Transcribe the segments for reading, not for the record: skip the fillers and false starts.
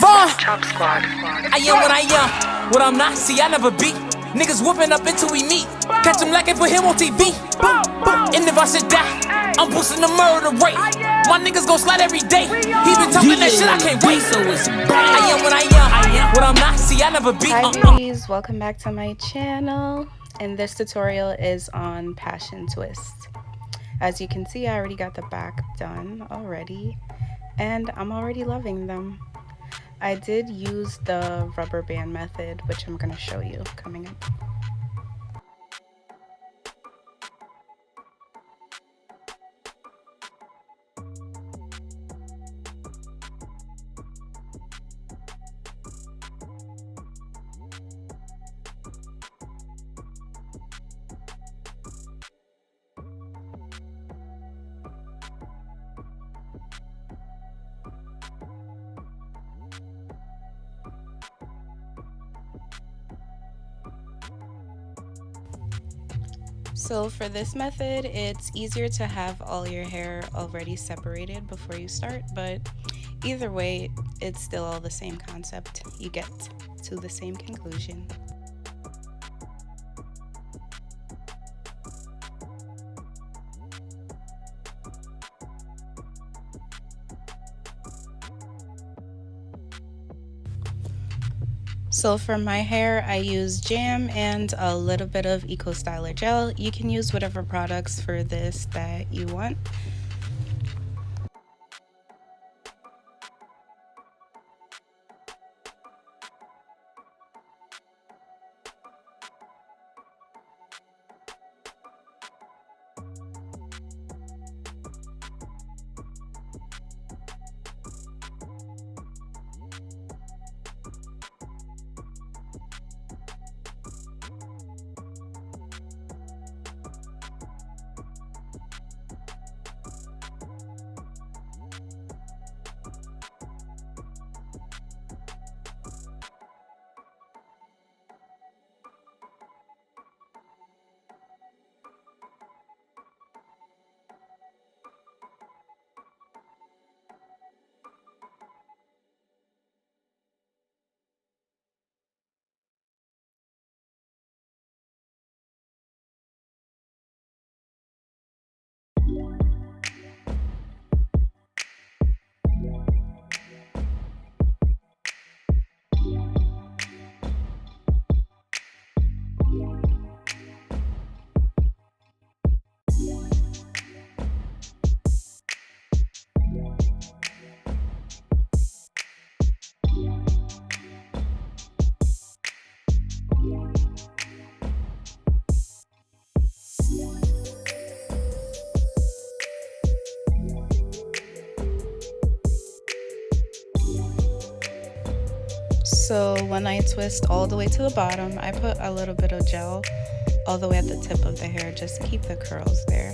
Chop Squad. I am what I am, what I'm not, see I never beat. Niggas whooping up until we meet. Catch him like it for him on TV. Boom, boom. And if I should die, I'm boosting the murder rate. My niggas gon' slide every day. He been talking that shit, I can't wait. So it's I am what I am, what I'm not, see I never beat. Hi beauties, welcome back to my channel, and this tutorial is on passion twist. As you can see, I already got the back done already, and I'm already loving them. I did use the rubber band method, which I'm going to show you coming up. So for this method, it's easier to have all your hair already separated before you start, but either way, it's still all the same concept. You get to the same conclusion. So for my hair, I use jam and a little bit of Eco Styler gel. You can use whatever products for this that you want. So when I twist all the way to the bottom, I put a little bit of gel all the way at the tip of the hair just to keep the curls there.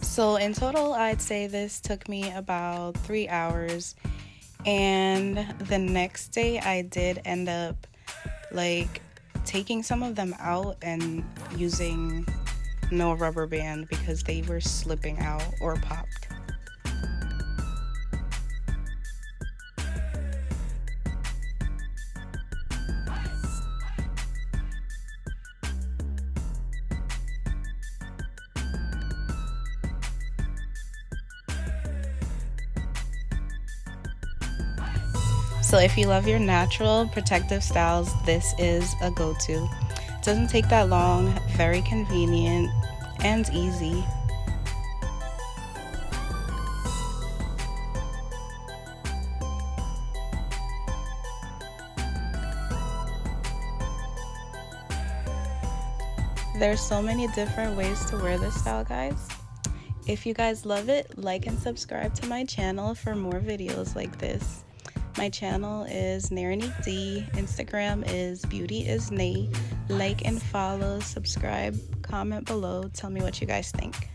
So in total, I'd say this took me about 3 hours. And the next day I did end up like taking some of them out and using no rubber band because they were slipping out or popped. So if you love your natural protective styles, this is a go-to. It doesn't take that long, very convenient and easy. There's so many different ways to wear this style, guys. If you guys love it, like and subscribe to my channel for more videos like this. My channel is Naranique D. Instagram is BeautyIsNay. Like and follow, subscribe, comment below. Tell me what you guys think.